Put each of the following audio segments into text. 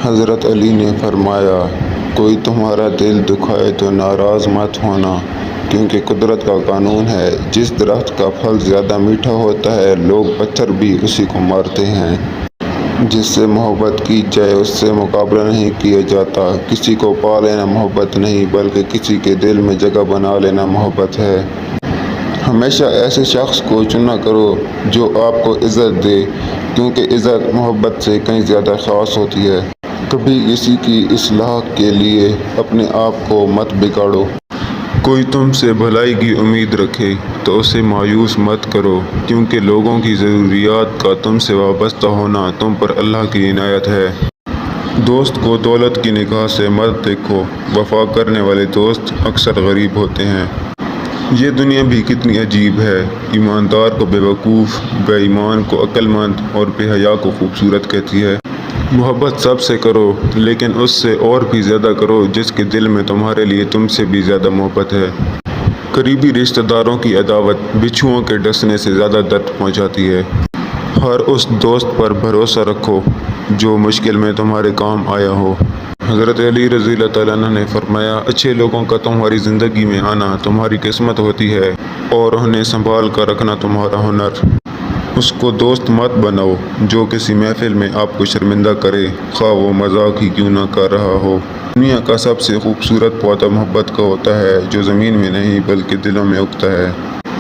حضرت علی نے فرمایا، کوئی تمہارا دل دکھائے تو ناراض مت ہونا، کیونکہ قدرت کا قانون ہے، جس درخت کا پھل زیادہ میٹھا ہوتا ہے لوگ پتھر بھی اسی کو مارتے ہیں۔ جس سے محبت کی جائے اس سے مقابلہ نہیں کیا جاتا۔ کسی کو پا لینا محبت نہیں بلکہ کسی کے دل میں جگہ بنا لینا محبت ہے۔ ہمیشہ ایسے شخص کو چنا کرو جو آپ کو عزت دے، کیونکہ عزت محبت سے کہیں زیادہ خاص ہوتی ہے۔ کبھی کسی کی اصلاح کے لیے اپنے آپ کو مت بگاڑو۔ کوئی تم سے بھلائی کی امید رکھے تو اسے مایوس مت کرو، کیونکہ لوگوں کی ضروریات کا تم سے وابستہ ہونا تم پر اللہ کی عنایت ہے۔ دوست کو دولت کی نگاہ سے مت دیکھو، وفا کرنے والے دوست اکثر غریب ہوتے ہیں۔ یہ دنیا بھی کتنی عجیب ہے، ایماندار کو بے وقوف، بے ایمان کو عقل مند اور بے حیا کو خوبصورت کہتی ہے۔ محبت سب سے کرو، لیکن اس سے اور بھی زیادہ کرو جس کے دل میں تمہارے لیے تم سے بھی زیادہ محبت ہے۔ قریبی رشتہ داروں کی عداوت بچھوؤں کے ڈسنے سے زیادہ درد پہنچاتی ہے۔ ہر اس دوست پر بھروسہ رکھو جو مشکل میں تمہارے کام آیا ہو۔ حضرت علی رضی اللہ تعالیٰ عنہ نے فرمایا، اچھے لوگوں کا تمہاری زندگی میں آنا تمہاری قسمت ہوتی ہے اور انہیں سنبھال کر رکھنا تمہارا ہنر۔ اس کو دوست مت بناؤ جو کسی محفل میں آپ کو شرمندہ کرے، خواہ وہ مذاق ہی کیوں نہ کر رہا ہو۔ دنیا کا سب سے خوبصورت پودا محبت کا ہوتا ہے، جو زمین میں نہیں بلکہ دلوں میں اگتا ہے۔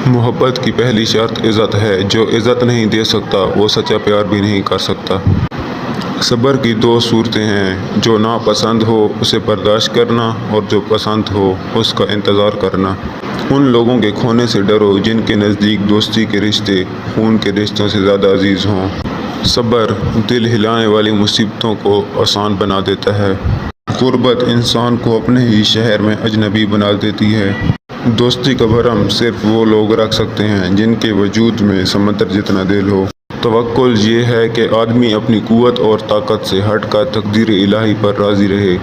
محبت کی پہلی شرط عزت ہے، جو عزت نہیں دے سکتا وہ سچا پیار بھی نہیں کر سکتا۔ صبر کی دو صورتیں ہیں، جو ناپسند ہو اسے برداشت کرنا اور جو پسند ہو اس کا انتظار کرنا۔ ان لوگوں کے کھونے سے ڈرو جن کے نزدیک دوستی کے رشتے خون کے رشتوں سے زیادہ عزیز ہوں۔ صبر دل ہلانے والی مصیبتوں کو آسان بنا دیتا ہے۔ غربت انسان کو اپنے ہی شہر میں اجنبی بنا دیتی ہے۔ دوستی کا بھرم صرف وہ لوگ رکھ سکتے ہیں جن کے وجود میں سمندر جتنا دل ہو۔ توکل یہ ہے کہ آدمی اپنی قوت اور طاقت سے ہٹ کر تقدیر الہی پر راضی رہے۔